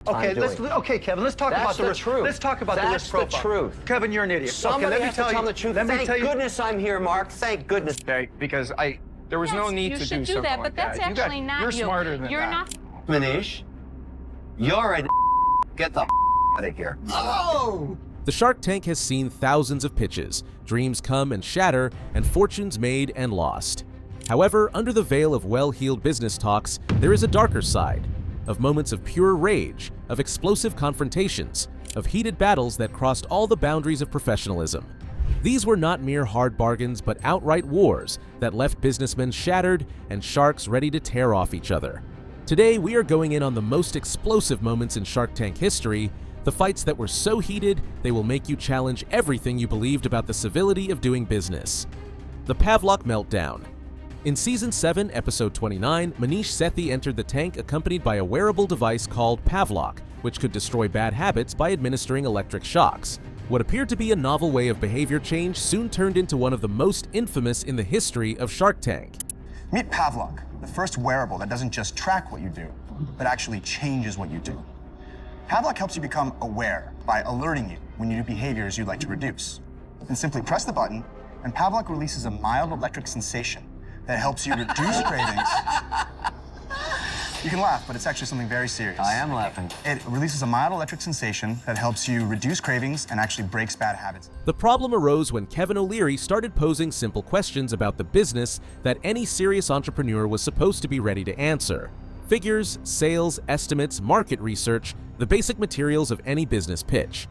Okay, Kevin, let's talk about the truth. Let's talk about the risk profile. That's the truth. Kevin, you're an idiot. Somebody okay, has to tell the truth. Thank goodness I'm here, Mark. Thank goodness. Okay, because there was no need to do something do that, like but that's that. actually not You're you. smarter than You're that. not. Manish, you're a get the out of here. Oh! The Shark Tank has seen thousands of pitches, dreams come and shatter, and fortunes made and lost. However, under the veil of well-heeled business talks, there is a darker side, of moments of pure rage, of explosive confrontations, of heated battles that crossed all the boundaries of professionalism. These were not mere hard bargains, but outright wars that left businessmen shattered and sharks ready to tear off each other. Today, we are going in on the most explosive moments in Shark Tank history, the fights that were so heated they will make you challenge everything you believed about the civility of doing business. The Pavlok Meltdown. In Season 7, Episode 29, Manish Sethi entered the tank accompanied by a wearable device called Pavlok, which could destroy bad habits by administering electric shocks. What appeared to be a novel way of behavior change soon turned into one of the most infamous in the history of Shark Tank. Meet Pavlok, the first wearable that doesn't just track what you do, but actually changes what you do. Pavlok helps you become aware by alerting you when you do behaviors you'd like to reduce. Then simply press the button, and Pavlok releases a mild electric sensation that helps you reduce cravings. You can laugh, but it's actually something very serious. I am laughing. It releases a mild electric sensation that helps you reduce cravings and actually breaks bad habits. The problem arose when Kevin O'Leary started posing simple questions about the business that any serious entrepreneur was supposed to be ready to answer. Figures, sales, estimates, market research, the basic materials of any business pitch.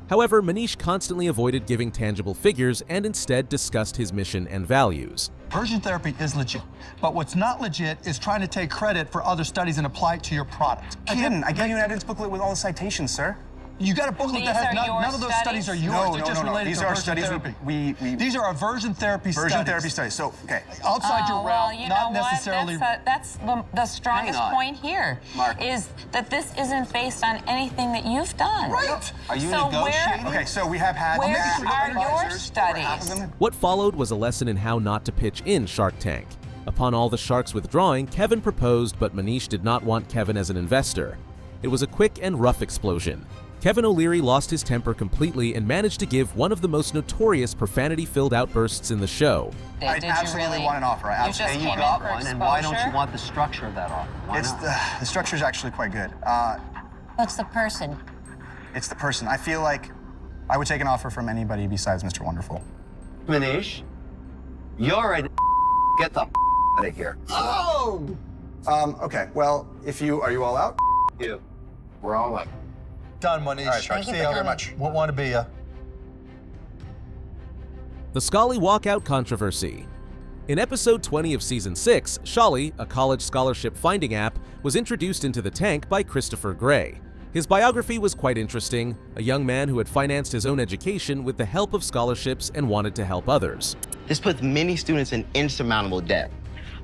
However, Manish constantly avoided giving tangible figures and instead discussed his mission and values. Version therapy is legit, but what's not legit is trying to take credit for other studies and apply it to your product. I gave you an evidence booklet with all the citations, sir. You got a booklet that has none of those studies are yours. No, They're just related These to are version studies therapy. These are our version therapy studies. So, okay. Outside your Well, realm, you not know what? necessarily. That's the strongest point here, Mark. is that this isn't based on anything that you've done. Right. Are you So negotiating? Okay, so we have had... Where maybe are your advisors for half of studies? them. What followed was a lesson in how not to pitch in Shark Tank. Upon all the sharks withdrawing, Kevin proposed, but Manish did not want Kevin as an investor. It was a quick and rough explosion. Kevin O'Leary lost his temper completely and managed to give one of the most notorious profanity-filled outbursts in the show. I absolutely want an offer. I You just absolutely came got in for one, and why don't you exposure? want the structure of that offer? Why It's not? the structure is actually quite good. What's the person? It's the person. I feel like I would take an offer from anybody besides Mr. Wonderful. Manish, you're a get the out of here. Oh! Okay, well, are you all out? You. We're all up. Done, Manish. All right, Shark, Thank you see you for very coming. much. Won't want to be ya. The Scully walkout controversy. In episode 20 of Season 6, Shally, a college scholarship finding app, was introduced into the tank by Christopher Gray. His biography was quite interesting, a young man who had financed his own education with the help of scholarships and wanted to help others. This puts many students in insurmountable debt.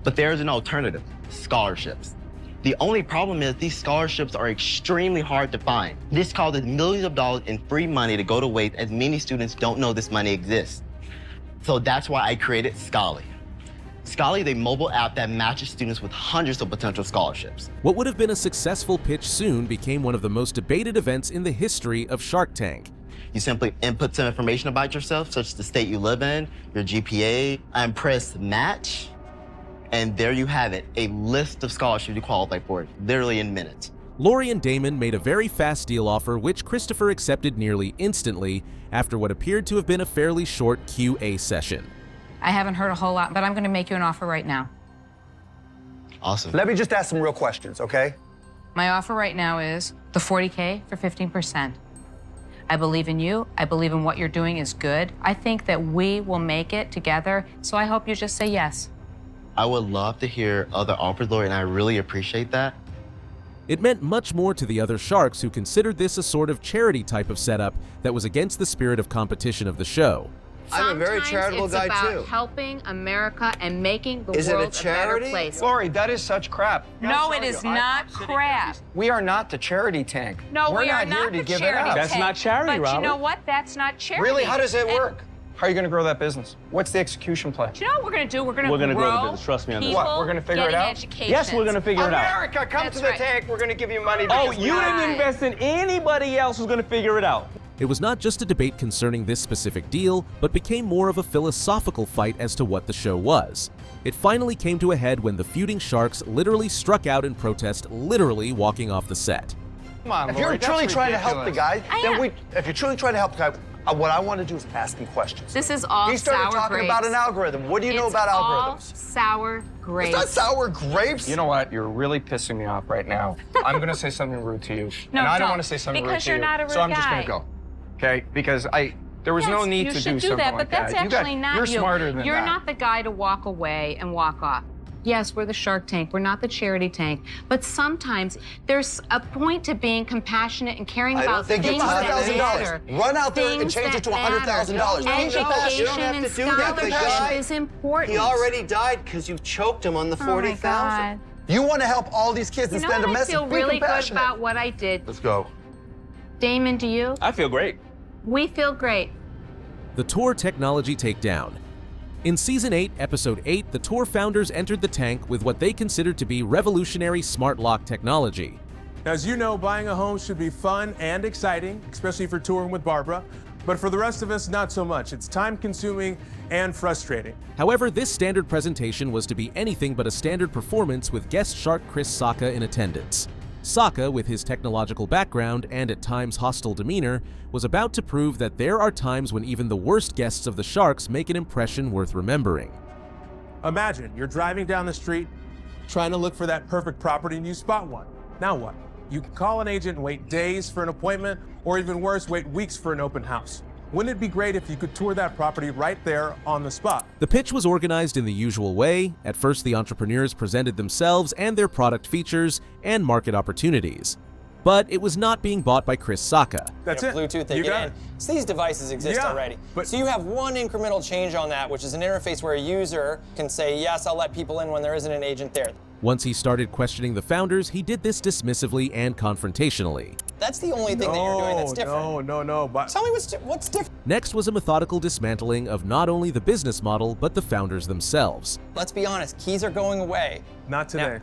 But there is an alternative, scholarships. The only problem is these scholarships are extremely hard to find. This causes millions of dollars in free money to go to waste as many students don't know this money exists. So that's why I created Scully. Scully is a mobile app that matches students with hundreds of potential scholarships. What would have been a successful pitch soon became one of the most debated events in the history of Shark Tank. You simply input some information about yourself, such as the state you live in, your GPA, and press match. And there you have it, a list of scholarships you qualify for, literally in minutes. Lori and Damon made a very fast deal offer which Christopher accepted nearly instantly after what appeared to have been a fairly short QA session. I haven't heard a whole lot, but I'm going to make you an offer right now. Awesome. Let me just ask some real questions, okay? My offer right now is the 40K for 15%. I believe in you. I believe in what you're doing is good. I think that we will make it together, so I hope you just say yes. I would love to hear other offers, Lori, and I really appreciate that. It meant much more to the other sharks who considered this a sort of charity type of setup that was against the spirit of competition of the show. I'm a very charitable guy, Sometimes it's too. about helping America and making the Is it a world a better charity? place. Lori, that is such crap. No, it is not crap. We are not the charity tank. No, We're we are not here not to the give it charity up. tank. That's not charity, But you Robert. know what? That's not charity. Really? How does it And work? How are you going to grow that business? What's the execution plan? Do you know what we're going to do? We're going to We're gonna grow grow the business. Trust me on this. people, What, we're gonna figure it getting out? education. Yes, we're gonna figure it out. America, come That's to the right. tank. We're going to give you money. Oh, because you we- didn't invest in anybody else who's gonna figure it out. It was not just a debate concerning this specific deal, but became more of a philosophical fight as to what the show was. It finally came to a head when the feuding sharks literally struck out in protest, literally walking off the set. Come on, If you're Lori, that's truly trying to help the ridiculous. guy, if you're truly trying to help the guy, what I want to do is ask him questions. This is all He started sour talking grapes. about an algorithm. What do you know It's about all algorithms? sour grapes. It's not sour grapes. You know what? You're really pissing me off right now. I'm going to say something rude to you. No, and I don't don't. want to say something Because rude to you. you're not a rude so I'm just guy. going to go. Okay? Because there was no Yes, need you to should do do something that, like but that's that. actually not You're you. smarter than You're that. not the guy to walk away and walk off. Yes, we're the Shark Tank. We're not the charity tank. But sometimes there's a point to being compassionate and caring I about don't think things it's that $100,000. matter. Run out there and Things change it to that $100,000. matter. Education and scholarship is important. He already died because you choked him on the Oh my 40,000. God. You want to help all these kids You and know send a what I message. feel Be really good compassionate. about what I did. Let's go. Damon, do you? I feel great. We feel great. The Tor technology takedown. In Season 8, Episode 8, the Tor founders entered the tank with what they considered to be revolutionary smart lock technology. As you know, buying a home should be fun and exciting, especially for touring with Barbara. But for the rest of us, not so much. It's time-consuming and frustrating. However, this standard presentation was to be anything but a standard performance with guest shark Chris Sacca in attendance. Sacca, with his technological background and at times hostile demeanor, was about to prove that there are times when even the worst guests of the Sharks make an impression worth remembering. Imagine you're driving down the street, trying to look for that perfect property, and you spot one. Now what? You can call an agent and wait days for an appointment, or even worse, wait weeks for an open house. Wouldn't it be great if you could tour that property right there on the spot? The pitch was organized in the usual way. At first, the entrepreneurs presented themselves and their product features and market opportunities. But it was not being bought by Chris Sacca. That's it. Bluetooth, they You get got in. it. So these devices exist Yeah, already. but- So you have one incremental change on that, which is an interface where a user can say, yes, I'll let people in when there isn't an agent there. Once he started questioning the founders, he did this dismissively and confrontationally. That's the only thing that you're doing that's different. No. But Tell me what's different. Next was a methodical dismantling of not only the business model, but the founders themselves. Let's be honest, keys are going away. not today.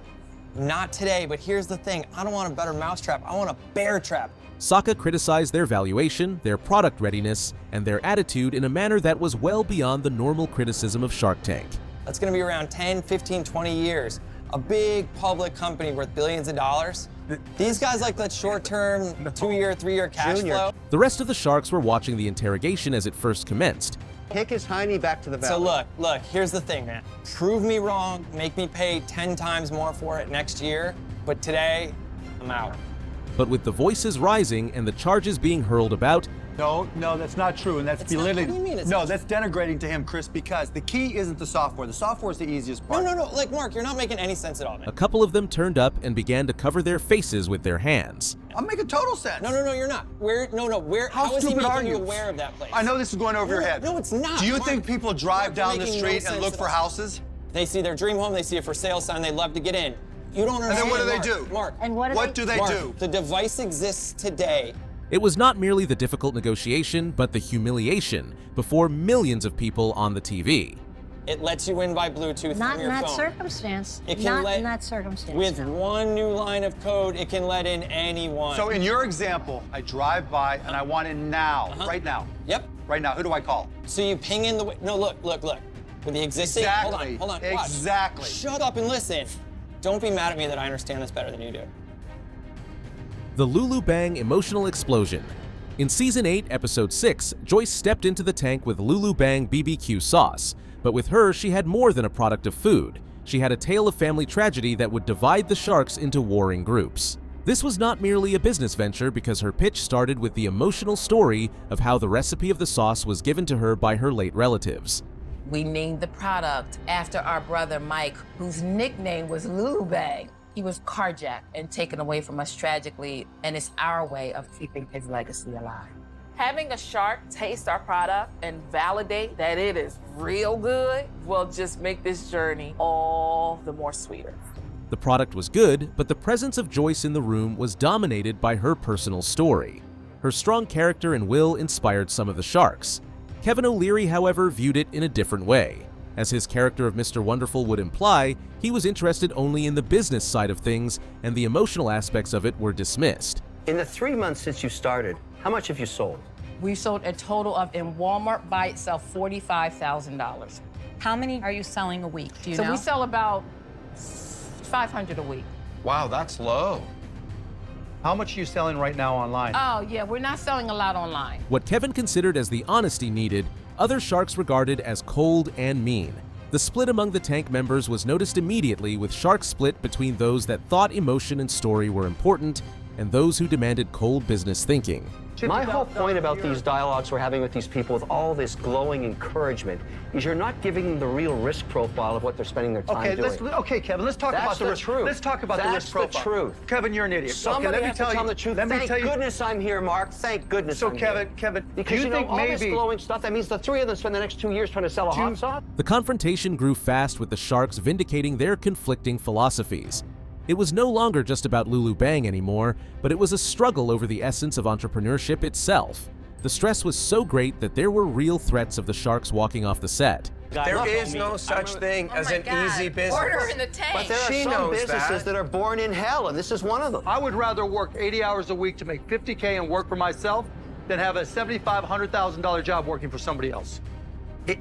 Not today, but here's the thing. I don't want a better mousetrap. I want a bear trap. Sacca criticized their valuation, their product readiness, and their attitude in a manner that was well beyond the normal criticism of Shark Tank. That's going to be around 10, 15, 20 years. A big public company worth billions of dollars. These guys like that short-term, 2-year, 3-year cash flow. The rest of the Sharks were watching the interrogation as it first commenced. Kick his hiney back to the valley. So look, here's the thing, man. Prove me wrong, make me pay 10 times more for it next year, but today, I'm out. But with the voices rising and the charges being hurled about, No, that's not true, and that's It's not- belittling. what do you mean it's no, not that's denigrating to him, Chris, because the key isn't the software. The software is the easiest part. No, like Mark, you're not making any sense at all, man. a couple of them turned up and began to cover their faces with their hands. I'm making total sense. No, you're not. Where How is he stupid are making you you? aware of that place? I know this is going over your head. No, it's not. Do you Mark. think people drive Mark, you're down the making no street and sense look at for all. houses? They see their dream home, they see a for sale sign, they love to get in. You don't And understand. then what do they Mark. do? Mark. And what do they Mark, do? The device exists today. It was not merely the difficult negotiation, but the humiliation before millions of people on the TV. It lets you in by Bluetooth Not from in your that phone. circumstance. It can Not let- in that circumstance. With no. one new line of code, it can let in anyone. So in your example, I drive by and I want in now, right now. Yep. Right now. Who do I call? So you ping in the no, look. With the existing, Exactly. hold on, watch. Exactly. Shut up and listen. Don't be mad at me that I understand this better than you do. The Lulu Bang emotional explosion. In Season 8, Episode 6, Joyce stepped into the tank with Lulu Bang BBQ sauce, but with her, she had more than a product of food. She had a tale of family tragedy that would divide the Sharks into warring groups. This was not merely a business venture because her pitch started with the emotional story of how the recipe of the sauce was given to her by her late relatives. We named the product after our brother Mike, whose nickname was Lulu Bang. He was carjacked and taken away from us tragically, and it's our way of keeping his legacy alive. Having a shark taste our product and validate that it is real good will just make this journey all the more sweeter. The product was good, but the presence of Joyce in the room was dominated by her personal story. Her strong character and will inspired some of the Sharks. Kevin O'Leary, however, viewed it in a different way. As his character of Mr. Wonderful would imply, he was interested only in the business side of things, and the emotional aspects of it were dismissed. In the 3 months since you started, how much have you sold? We sold a total of, in Walmart by itself, $45,000. How many are you selling a week? Do you So know? we sell about 500 a week. Wow, that's low. How much are you selling right now online? Oh, yeah, we're not selling a lot online. What Kevin considered as the honesty needed, other sharks regarded as cold and mean. The split among the tank members was noticed immediately, with sharks split between those that thought emotion and story were important and those who demanded cold business thinking. My whole point about these dialogues we're having with these people with all this glowing encouragement is you're not giving them the real risk profile of what they're spending their time doing. Okay, Kevin, let's talk about the risk. Truth. Let's talk about the risk profile. That's the truth. Kevin, you're an idiot. Somebody okay, let has me tell to tell you the truth. Let me Thank tell you. goodness I'm here, Mark. Thank goodness So I'm Kevin, here. Kevin, Because do you think all this maybe glowing stuff, that means the 3 of them spend the next 2 years trying to sell a hot sauce? The confrontation grew fast, with the sharks vindicating their conflicting philosophies. It was no longer just about Lulu Bang anymore, but it was a struggle over the essence of entrepreneurship itself. The stress was so great that there were real threats of the sharks walking off the set. There is no such thing as an easy business. Order in the tank. But there are some businesses that are born in hell, and this is one of them. I would rather work 80 hours a week to make $50K and work for myself than have a $75,000, $100,000 job working for somebody else.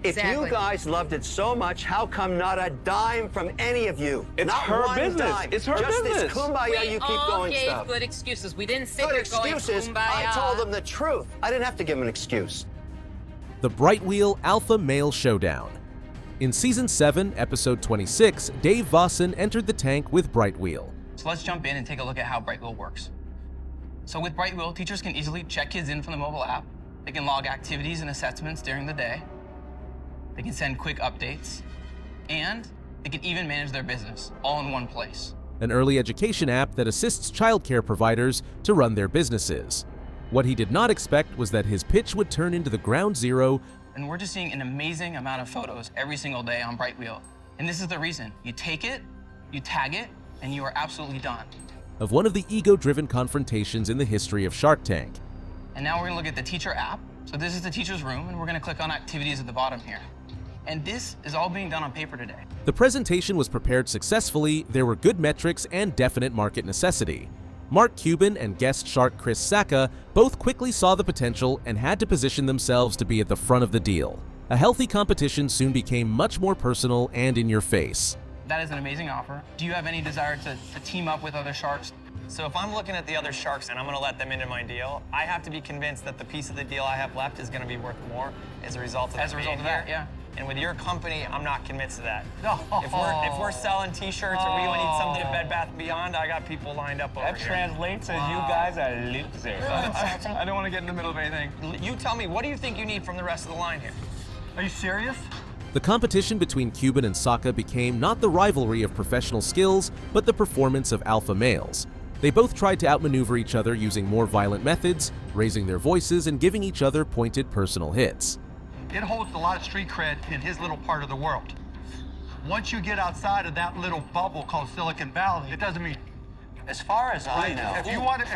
If you guys loved it so much, how come not a dime from any of you? It's not her one business. Dime. It's her Just business. this kumbaya you keep going gave stuff. good excuses. We didn't sit Good here going excuses. kumbaya. I told them the truth. I didn't have to give them an excuse. The Bright Wheel Alpha Male Showdown. In Season 7, Episode 26, Dave Vossen entered the tank with Bright Wheel. So let's jump in and take a look at how Bright Wheel works. So with Bright Wheel, teachers can easily check kids in from the mobile app. They can log activities and assessments during the day. They can send quick updates. And they can even manage their business, all in one place. An early education app that assists childcare providers to run their businesses. What he did not expect was that his pitch would turn into the ground zero. And we're just seeing an amazing amount of photos every single day on Bright Wheel. And this is the reason. You take it, you tag it, and you are absolutely done. Of one of the ego-driven confrontations in the history of Shark Tank. And now we're gonna look at the teacher app. So this is the teacher's room, and we're gonna click on activities at the bottom here. And this is all being done on paper today. The presentation was prepared successfully, there were good metrics and definite market necessity. Mark Cuban and guest shark Chris Sacca both quickly saw the potential and had to position themselves to be at the front of the deal. A healthy competition soon became much more personal and in your face. That is an amazing offer. Do you have any desire to team up with other sharks? So if I'm looking at the other sharks and I'm going to let them into my deal, I have to be convinced that the piece of the deal I have left is going to be worth more as a result of that, yeah. And with your company, I'm not convinced of that. If we're selling T-shirts or we need something at Bed Bath & Beyond, I got people lined up over here. That translates as you guys are losers. I don't want to get in the middle of anything. You tell me, what do you think you need from the rest of the line here? Are you serious? The competition between Cuban and Sacca became not the rivalry of professional skills, but the performance of alpha males. They both tried to outmaneuver each other using more violent methods, raising their voices and giving each other pointed personal hits. It holds a lot of street cred in his little part of the world. Once you get outside of that little bubble called Silicon Valley, it doesn't mean. As far as I know, If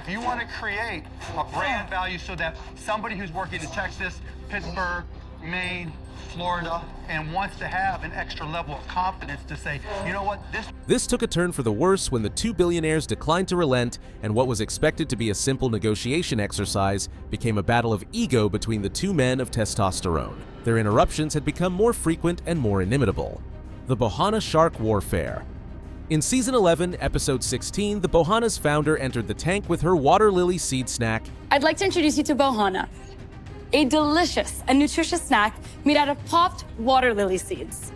you want to create a brand value so that somebody who's working in Texas, Pittsburgh, Maine, Florida, and wants to have an extra level of confidence to say, you know what, This took a turn for the worse when the two billionaires declined to relent, and what was expected to be a simple negotiation exercise became a battle of ego between the two men of testosterone. Their interruptions had become more frequent and more inimitable. The Bohana Shark Warfare. In Season 11, Episode 16, the Bohana's founder entered the tank with her water lily seed snack. I'd like to introduce you to Bohana, a delicious and nutritious snack made out of popped water lily seeds.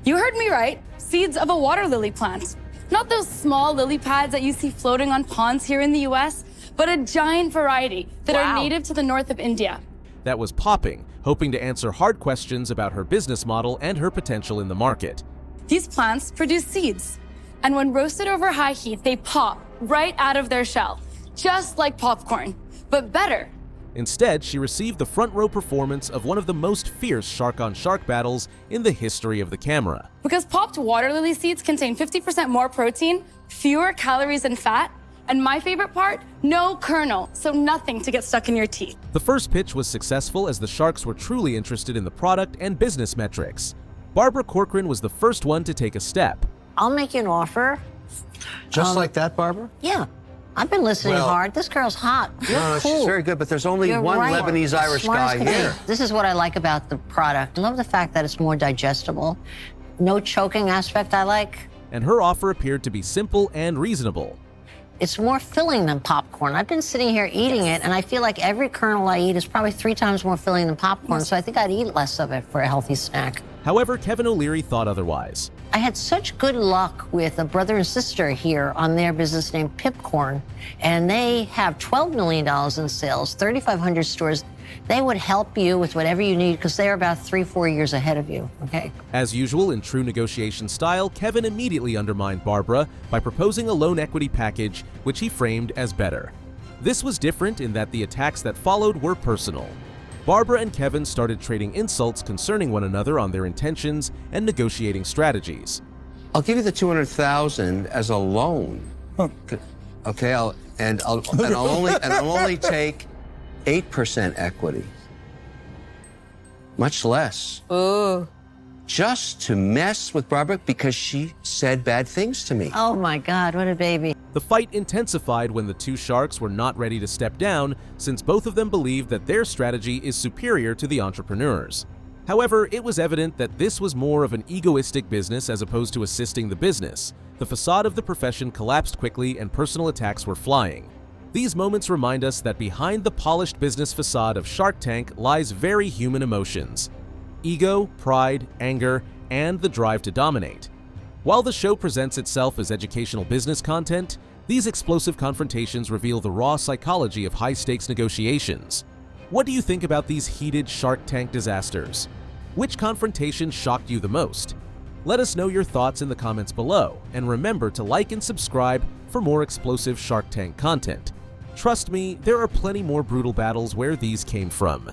You heard me right, seeds of a water lily plant. Not those small lily pads that you see floating on ponds here in the US, but a giant variety that are native to the north of India. That was popping, hoping to answer hard questions about her business model and her potential in the market. These plants produce seeds, and when roasted over high heat, they pop right out of their shell, just like popcorn, but better. Instead, she received the front row performance of one of the most fierce shark-on-shark battles in the history of the camera. Because popped water lily seeds contain 50% more protein, fewer calories and fat, And my favorite part, no kernel, so nothing to get stuck in your teeth. The first pitch was successful as the sharks were truly interested in the product and business metrics. Barbara Corcoran was the first one to take a step. I'll make you an offer. Just like that, Barbara? Yeah. I've been listening hard. This girl's hot. You're No, cool. she's very good, but there's only You're one right. Lebanese-Irish Smart as guy can be. here. This is what I like about the product. I love the fact that it's more digestible. No choking aspect I like. And her offer appeared to be simple and reasonable. It's more filling than popcorn. I've been sitting here eating it, and I feel like every kernel I eat is probably 3 times more filling than popcorn, so I think I'd eat less of it for a healthy snack. However, Kevin O'Leary thought otherwise. I had such good luck with a brother and sister here on their business named Pipcorn, and they have $12 million in sales, 3,500 stores. They would help you with whatever you need because they're about 3-4 years ahead of you, okay? As usual, in true negotiation style, Kevin immediately undermined Barbara by proposing a loan equity package, which he framed as better. This was different in that the attacks that followed were personal. Barbara and Kevin started trading insults concerning one another on their intentions and negotiating strategies. I'll give you the $200,000 as a loan. Okay, I'll only take 8% equity. Much less. Ooh. Just to mess with Barbara because she said bad things to me. Oh my God, what a baby. The fight intensified when the two sharks were not ready to step down, since both of them believed that their strategy is superior to the entrepreneurs. However, it was evident that this was more of an egoistic business as opposed to assisting the business. The facade of the profession collapsed quickly and personal attacks were flying. These moments remind us that behind the polished business facade of Shark Tank lies very human emotions: ego, pride, anger, and the drive to dominate. While the show presents itself as educational business content, these explosive confrontations reveal the raw psychology of high-stakes negotiations. What do you think about these heated Shark Tank disasters? Which confrontation shocked you the most? Let us know your thoughts in the comments below, and remember to like and subscribe for more explosive Shark Tank content. Trust me, there are plenty more brutal battles where these came from.